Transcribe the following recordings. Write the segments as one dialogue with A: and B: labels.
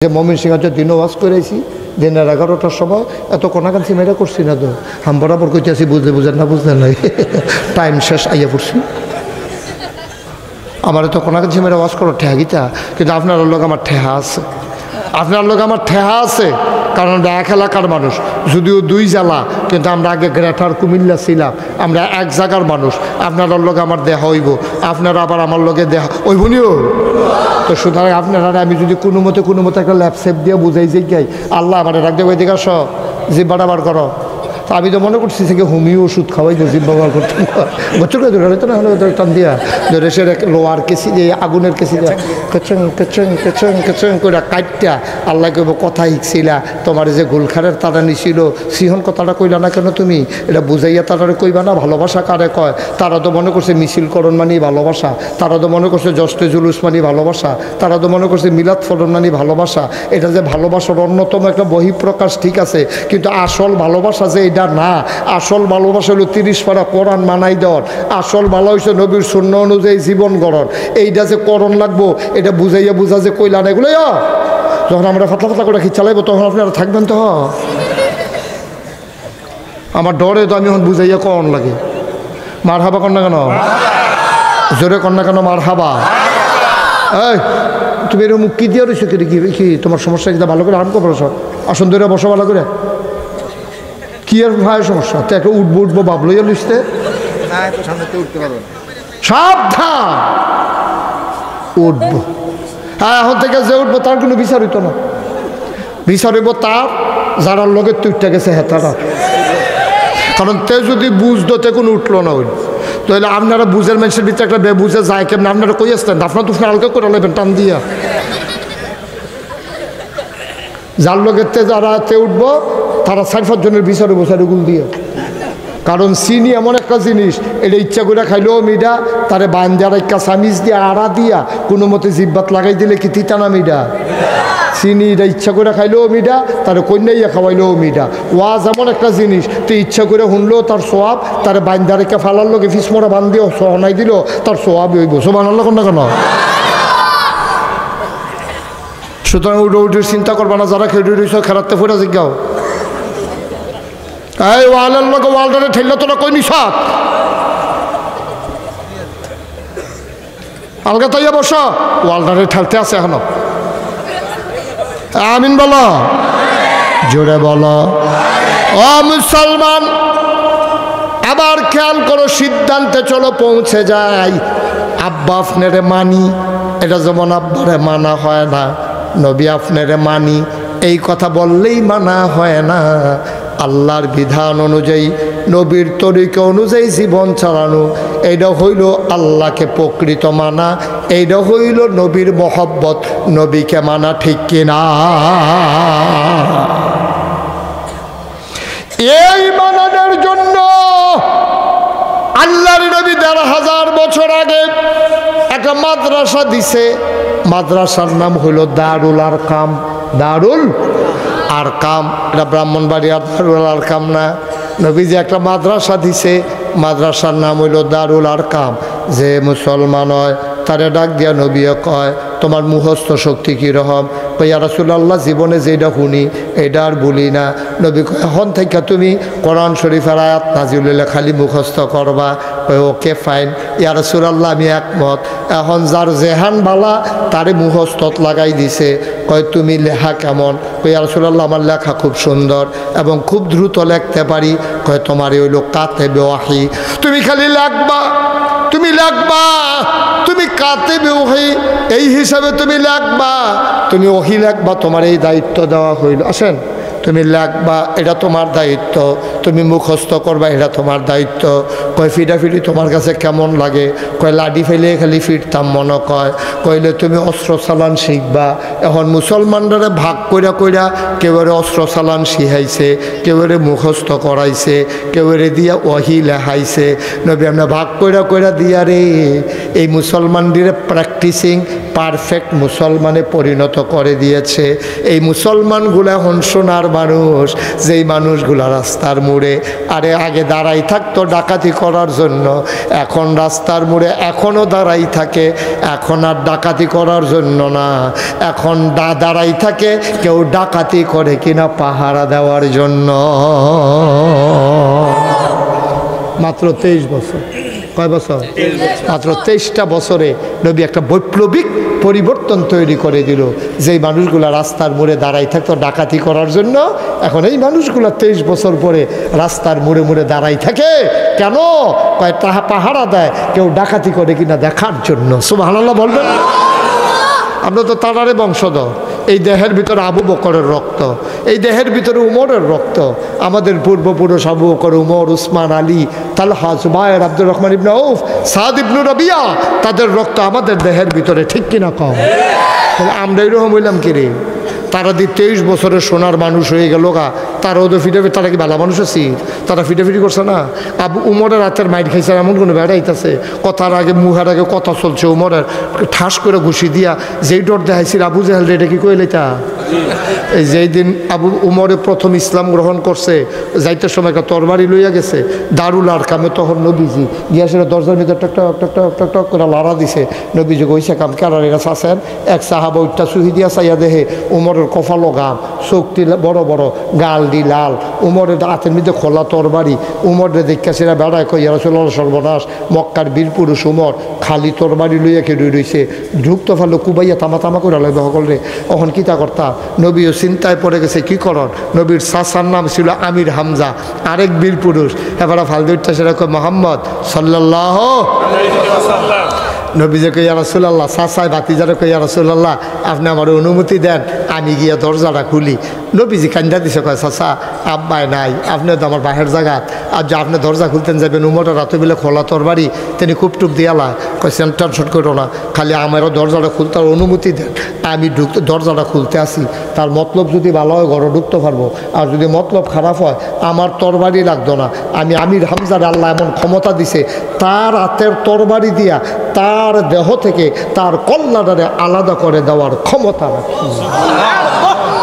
A: যে ময়মনসিংহের দিনও ওয়াজ করেছি দিনের 11টার সময় এত কোনাকাঞ্চি মেয়েরা করছি না তো হাম বরাবর কইতেছি বুঝতে বুঝেন না বুঝলেন না টাইম শেষ আইয়া পড়ছি আমার তো কোনাকাঞ্চি মেয়েরা ওয়াজ করো ঠেহা গীতা কিন্তু আপনার লোক আমার ঠেহা আছে আপনার লোক আমার ঠেহা আছে কারণ আমরা এক এলাকার মানুষ যদিও দুই জেলা কিন্তু আমরা আগে গ্রেটার কুমিল্লা ছিলাম আমরা এক জায়গার মানুষ আপনার লোক আমার দেহা হইব আপনারা আবার আমার লোকে দেহা হইব নিও তো সুতরাং আপনারা আমি যদি কোনো মতে একটা ল্যাপসেপ দিয়ে বুঝাই যে গাই আল্লাহ আমার রাখতে ওই দিকে সব জিব্বাটা বার করো তো আমি তো মনে করছি থেকে হোমিও ওষুধ খাওয়াই তো জিব্বা বার করতে বছর করে ধরে তো না হলে টান দিয়া ধরে সে লোয়ার কেসি দিয়ে আগুনের কেসি দিয়ে কেচং কেচং কেচং কেচং করে কাটটা আল্লাহ কইব কথা শিখছিলা তোমার যে গোলখারের তারা নিছিল সিহন কথাটা কইলা না কেন তুমি এটা বুঝাইয়া তারা কইবা না ভালোবাসা কারে কয় তারা তো মনে করছে মিছিলকরণ মানি ভালোবাসা তারা তো মনে করছে জস্তে জুলুস মানি ভালোবাসা তারা তো মনে করছে মিলাদ ফরণ মানি ভালোবাসা এটা যে ভালোবাসার অন্যতম একটা বহিঃপ্রকাশ ঠিক আছে কিন্তু আসল ভালোবাসা যে এটা না আসল ভালোবাসা হলো 30 পারা কোরআন মানাই দেওয়ার আসল ভালো হয়েছে নবীর সুন্নাহ অনুযায়ী জীবন গড়ন এইটা যে করণ লাগবো এটা বুঝাইয়া বুঝা যে কইলা না এগুলো যখন আমরা ফাতলা করে খিচ চালাইবো তখন আপনারা থাকবেন তো আমার ডরে তো আমি এখন বুঝাইয়া করণ লাগে মার হাবা কর না কেন জোরে কর না কেন মার হাবা এই তুমি এরকম মুখ কি দিয়ে রয়েছো কি তোমার সমস্যা কিন্তু ভালো করে আরাম করো সব আসন ধরে বসো ভালো করে কি আর ভাই সমস্যা তো একটা উঠবো বাপ লইয়া লিখতে সাবধান উঠবো হ্যাঁ এখন থেকে যে উঠবো তার কোনো বিচার হইতো না বিচার হইব তার যারা লোকের তুইটা গেছে হ্যাঁ তারা কারণ তে যদি বুঝতো তে কোনো উঠলো না হইল তাহলে আপনারা বুঝের মানুষের ভিতরে একটা বুঝে যায় কেমন আপনারা কই আসতেন আপনার তো হালকা করে নেবেন টান দিয়া যার লোকের তে যারা তে উঠবো তারা 4-5 জনের বিচারে বসারে গুল দিয়ে কারণ চিনি এমন একটা জিনিস এটা ইচ্ছা করে খাইলেও মিডা তারে বান্দার একটা সামিজ দিয়ে আড়া দিয়া কোনো মতে জিব্বাত লাগাই দিলে কি তিতানা মিডা চিনি এটা ইচ্ছা করে খাইলেও মিডা তারে কন্যাইয়া খাওয়াইলেও মিডা ওয়াজ এমন একটা জিনিস তো ইচ্ছা করে শুনলেও তার সোয়াব তারে বান্দার একটা ফালার লোকে ফিসমরা বান দিও সহনাই দিল তার সোয়াবই হইব সোমান আল্লাহ না কেন সুতরাং উঠে চিন্তা করবা না যারা খেলে রয়েছ খেলাতে ফুটা জিজ্ঞাও এই ওয়ালের লোক ওয়ালটারে ঠেললে তোরা কই নিস আলগা তাইয়া বস ওয়ালটারে ঠেলতে আছে এখনো আমিন বলো জোরে বলো ও মুসলমান আবার খেয়াল করো সিদ্ধান্তে চলো পৌঁছে যাই আব্বা আপনারে মানি এটা যেমন আব্বারে মানা হয় না নবী আপনারে মানি এই কথা বললেই মানা হয় না আল্লাহর বিধান অনুযায়ী নবীর তরিকা অনুযায়ী জীবন চালানো এইটা হইল আল্লাহকে প্রকৃত মানা এইটা হইল নবীর মহব্বত নবীকে মানা ঠিক কিনা এই মানানোর জন্য আল্লাহর নবী 1500 বছর আগে একটা মাদ্রাসা দিছে মাদ্রাসার নাম হইল দারুল আরকাম দারুল আরকাম এটা ব্রাহ্মণবাড়িয়ার দারুল আরকাম না নবীজি একটা মাদ্রাসা দিছে মাদ্রাসার নাম হইল দারুল আরকাম যে মুসলমান হয় তারে ডাক দিয়া নবী কয় তোমার মুখস্থ শক্তি কীরকম কই ইয়া রাসূলুল্লাহ জীবনে যেটা শুনি এটা আর বলি না নবী কয় এখন থেকে তুমি কোরআন শরীফের আয়াত নাজিল হইলে খালি মুখস্থ করবা কই ওকে ফাইন ইয়া রাসূলুল্লাহ আমি একমত এখন যার জেহান বালা তারে মুখস্থত লাগাই দিছে কয় তুমি লেখা কেমন কই ইয়া রাসূলুল্লাহ আমার লেখা খুব সুন্দর এবং খুব দ্রুত লিখতে পারি কয় তোমার ওই লোক কাতেবে ওয়াহি তুমি খালি লিখবা তুমি কাতেবে ওয়াহি এই হিসাবে তুমি লিখবা তুমি ওহি লিখবা তোমার এই দায়িত্ব দেওয়া হইল আসেন তুমি লিখবা এটা তোমার দায়িত্ব তুমি মুখস্থ করবা এটা তোমার দায়িত্ব কয় ফিটাফিটি তোমার কাছে কেমন লাগে কয় লাডি ফেলে খালি ফিরতাম মনে কইলে তুমি অস্ত্র চালান শিখবা এখন মুসলমানরা ভাগ কইরা কেউ অস্ত্র চালান শিখাইছে কেউ মুখস্থ করাইছে কেউ দিয়া ওহি লেখাইছে নবী আমরা ভাগ কইরা দিয়া রে এই মুসলমানদের প্র্যাকটিসিং পারফেক্ট মুসলমানে পরিণত করে দিয়েছে এই মুসলমানগুলো এখন সোনার মানুষ, যেই মানুষগুলা রাস্তার মোড়ে আরে আগে দাঁড়াই থাকতো ডাকাতি করার জন্য, এখন রাস্তার মোড়ে এখনও দাঁড়াই থাকে, এখন আর ডাকাতি করার জন্য না, এখন দাঁড়াই থাকে কেউ ডাকাতি করে কিনা পাহারা দেওয়ার জন্য। মাত্র 23 বছর, কয় বছর? মাত্র 23টা বছরে নবী একটা বৈপ্লবিক পরিবর্তন তৈরি করে দিল। যেই মানুষগুলা রাস্তার মোড়ে দাঁড়াই থাকতো ডাকাতি করার জন্য, এখন এই মানুষগুলা 23 বছর পরে রাস্তার মোড়ে মোড়ে দাঁড়াই থাকে কেন? কয় তাহা পাহারা দেয় কেউ ডাকাতি করে কিনা দেখার জন্য। সুবহানাল্লাহ বলবেন। আমরা তো তারারে বংশধর। এই দেহের ভিতরে আবু বকরের রক্ত, এই দেহের ভিতরে উমরের রক্ত। আমাদের পূর্বপুরুষ আবু বকর, উমর, উসমান, আলী, তালহা, জুবায়ের, আব্দুর রহমান ইবনে আউফ, সাদ ইবনে রাবিয়া, তাদের রক্ত আমাদের দেহের ভিতরে, ঠিক কিনা কম? আমরা এরকম হইলাম কি রে? তারা 23 বছরের সোনার মানুষ হয়ে গেল গা, তারাও তো ফিটাফিটি, তারা কি ভালো মানুষ আছি? তারা ফিটাফিটি করছে না। আবু উমরের হাতের মাইট খাইছে এমন কোনো বেড়াইতেছে, কথার আগে মুহের আগে কথা চলছে, উমরের ঠাস করে ঘুষি দিয়া যেই ডর দেখাইছিল আবু জাহেল, এটা কি কইলে তা? এই যেই দিন আবু উমরে প্রথম ইসলাম গ্রহণ করছে, যাইতে সময় একটা তরবারি লইয়া গেছে দারুল আরকামে, তখন নবীজি গিয়া সেটা দরজার ভিতরে টক টক টক টক টক টক করে লড়া দিছে। নবীজি কইছে কাম কারার এরা চাচ্ছেন, এক সাহাবা উঠটা সুহি দিয়া চাইয়া দেহে উমরের কপালো গাম, চোখটি বড় বড়, গাল দি লাল, উমরের হাতের মধ্যে খোলা তরবারি। উমরে দেখা সেরা বেড়ায় কই রাসূলুল্লাহ সর্বনাশ, মক্কার বীর পুরুষ উমর খালি তরবারি লইয়া খেয়ে রইছে, ঢুকতে পারলো কুবাইয়া তামা তামা করে লাগবে সকলে। এখন কিতা করতা? নবীও চিন্তায় পড়ে গেছে কি করন। নবীর চাচার নাম ছিল আমির হামজা, আরেক বীর পুরুষ। এবার ফালদুরটা সেটা কয় মোহাম্মদ সাল্লাল্লাহু আলাইহি ওয়াসাল্লাম। নবীজি কই ইয়া রাসূলুল্লাহ, চাচায় ভাতিজারে কই ইয়া রাসূলুল্লাহ আপনি আমার অনুমতি দেন আমি গিয়া দরজাটা খুলি। নবীজি কান্দা দিছে, কয় চাচা আব্বাই নাই, আপনি তো আমার বাহের জায়গাত, আর যে আপনি দরজা খুলতেন যাবেন উমরের রাতে বেলে খোলা তরবারি, তিনি খুব টুপ দিয়ালা। কয় টেনশন করো না, খালি আমারও দরজাটা খুলতে অনুমতি দেন, আমি ঢুকতে দরজাটা খুলতে আসি। তার মতলব যদি ভালো হয় ঘরে ঢুকতে পারবো, আর যদি মতলব খারাপ হয় আমার তরবারি লাগতো না। আমি আমির হামজার আল্লাহ এমন ক্ষমতা দিছে, তার হাতের তরবারি দিয়া তার দেহ থেকে তার কল্যাণে আলাদা করে দেওয়ার ক্ষমতা রাখে।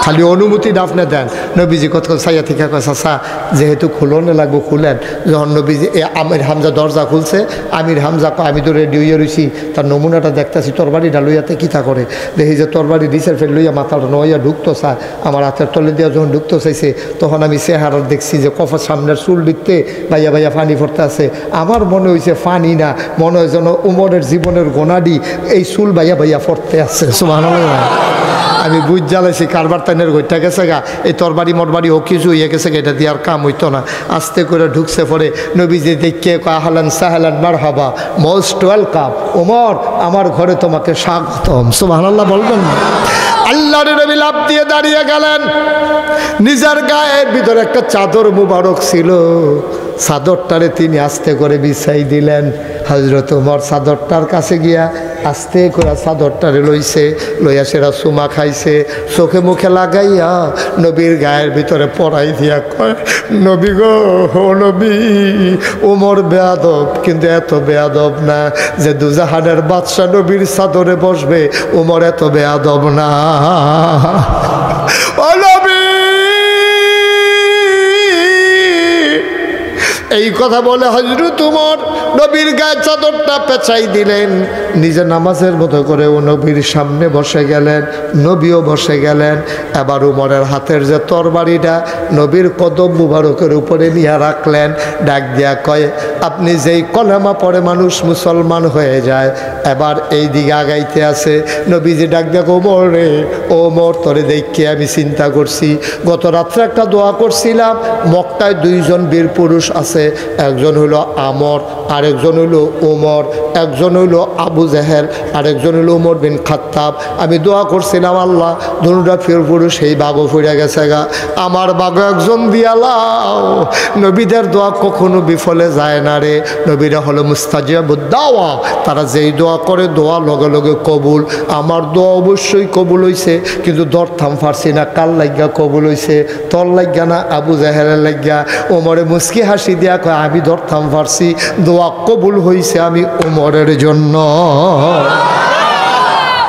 A: খালি অনুমতিটা আপনি দেন। নবীজি কত সাইয়া থেকে কয় চাচা যেহেতু খুলনে লাগবো খুলেন। যখন নবীজি আমির হামজা দরজা খুলছে, আমির হামজা কয় আমি তো রেডি হইয়া রইছি, তার নমুনাটা দেখতেছি তরবারিটা লইয়াতে কিতা করে। দেখি যে তরবারি ডিসের ফের লইয়া মাথাটা নইয়া ঢুকতো চায়, আমার হাতের তলে দিয়া যখন ঢুকতে চাইছে তখন আমি চেহারা দেখছি যে কফার সামনের চুল দিকতে ভাইয়া ভাইয়া পানি পড়তে আছে। আমার মনে হয়েছে পানি না, মনে হয় যেন উমরের জীবনের গোনাডি এই চুল ভাইয়া ভাইয়া পড়তে আছে। সুবহানাল্লাহ। আমি বুঝ জ্বালাইছি কারবার তাইনের গইটা গেছে গা, এই তরবারি মরবারি ও কিছু হইয়া গেছে গা, এটা দিয়ে আর কাম হইতো না। আস্তে করে ঢুকছে পরে নবীজি দেখে আহলান সাহলান মারহাবা, মোস্ট ওয়েলকাম ওমর, আমার ঘরে তোমাকে স্বাগতম। সুবহানাল্লাহ বলবেন না? আল্লাহর নবী লাফ দিয়ে দাঁড়িয়ে গেলেন। নিজের গায়ের ভিতরে একটা চাদর মুবারক ছিল, চাদরটারে তিনি আস্তে করে বিছাই দিলেন। হযরত ওমর চাদরটার কাছে গিয়া আস্তে করে চাদরটারে লইছে, লইয়া সেরা চুমা খাইছে, চোখে মুখে লাগাইয়া নবীর গায়ের ভিতরে পরাই দিয়া কয়, নবী গো, ও নবী, ওমর বেয়াদব, কিন্তু এত বেয়াদব না যে দুজাহানের বাদশা নবীর চাদরে বসবে। ওমর এত বেয়াদব না। ও নবী, এই কথা বলে হযরত ওমর নবীর গায়ে চাদরটা পেঁচাই দিলেন, নিজে নামাজের মতো করে ও নবীর সামনে বসে গেলেন। নবীও বসে গেলেন। এবার উমরের হাতের যে তরবারিটা নবীর কদম মুবারকের উপরে নিয়ে রাখলেন। ডাক দিয়া কয়, আপনি যেই কলেমা পড়ে মানুষ মুসলমান হয়ে যায়, এবার এই দিকে আগাইতে আছে। নবীজি ডাক দিয়া ওমর রে, ওমর তোরে দেখে আমি চিন্তা করছি, গত রাত্রে একটা দোয়া করছিলাম, মক্কায় দুইজন বীর পুরুষ আছে, একজন হলো আমর, আরেকজন হলো ওমর, একজন হলো আবু জেহেল, আরেকজন হলো ওমর বিন খাত্তাব। আমি দোয়া করছিলাম আল্লাহ দুটা ফির পুরুষ সেই বাঘও ফুরে গেছে গা, আমার বাঘ একজন দিয়ালাও। নবীদের দোয়া কখনো বিফলে যায় না রে। নবীরা হলো মুস্তাজিবুদ দাওয়া, তারা যেই দোয়া করে দোয়া লগে লগে কবুল। আমার দোয়া অবশ্যই কবুল হইছে, কিন্তু দরথাম ফারছি না। কার লাগিয়া কবুল হইছে? তোর লাগিয়া না আবু জেহেলের লাগিয়া? ওমরে মুস্কি হাসি দিয়া কয়, আমি দরথাম ফারছি, দোয়া কবুল হইছে আমি ওমরের জন্য।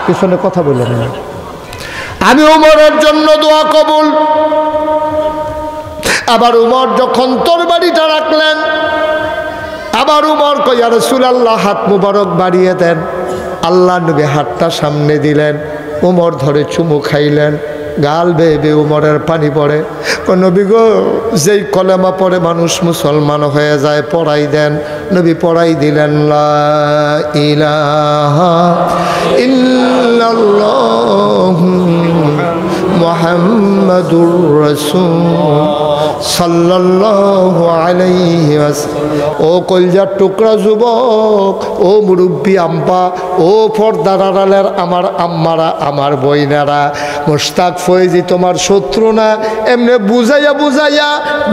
A: পিছনে কথা বললেন না, আমি ওমরের জন্য দোয়া কবুল। আবার উমর যখন তরবারিটা রাখলেন, আবার উমর কয় ইয়া রাসূলুল্লাহ হাত মুবারক বাড়িয়ে দেন। আল্লাহ নবী হাতটা সামনে দিলেন, উমর ধরে চুমু খাইলেন, গাল বেয়ে বেয়ে উমরের পানি পড়ে। নবী গো, যেই কলেমা পড়ে মানুষ মুসলমান হয়ে যায়, পড়াই দেন। নবী পড়াই দিলেন, লা ইলাহা ইল্লাল্লাহু মুহাম্মাদুর রাসূল সাল্লাল্লাহু আলাইহি ওয়াসাল্লাম। ও কলজার টুকরা যুবক, ও মুরব্বী আম্পা, ও পর্দার আড়ালের আমার আম্মারা, আমার বইনারা, মুশতাক ফয়েজি তোমার শত্রু না। এমনি বুঝাইয়া বুঝাইয়া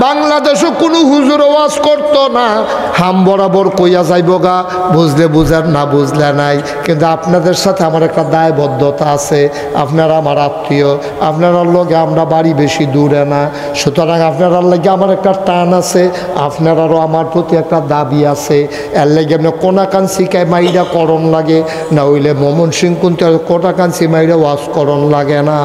A: বাংলাদেশও কোনো হুজুর ওয়াজ করতো না, হাম বরাবর কইয়া যাইব গা, বুঝলে বুঝার, না বুঝলে নাই। কিন্তু আপনাদের সাথে আমার একটা দায়বদ্ধতা আছে, আপনারা আমার আত্মীয়, আপনার লগে আমরা বাড়ি বেশি দূরে না, সুতরাং আপনার লাগে আমার একটা টান আছে, আপনারারও আমার প্রতি একটা দাবি আছে। এর লাগে এমনি কোনাকান শিখায় মাইরা করণ লাগে, না হইলে মমন সিং কিন্তু কোনাকান সি মাইরা ওয়াজ করণ লাগে না।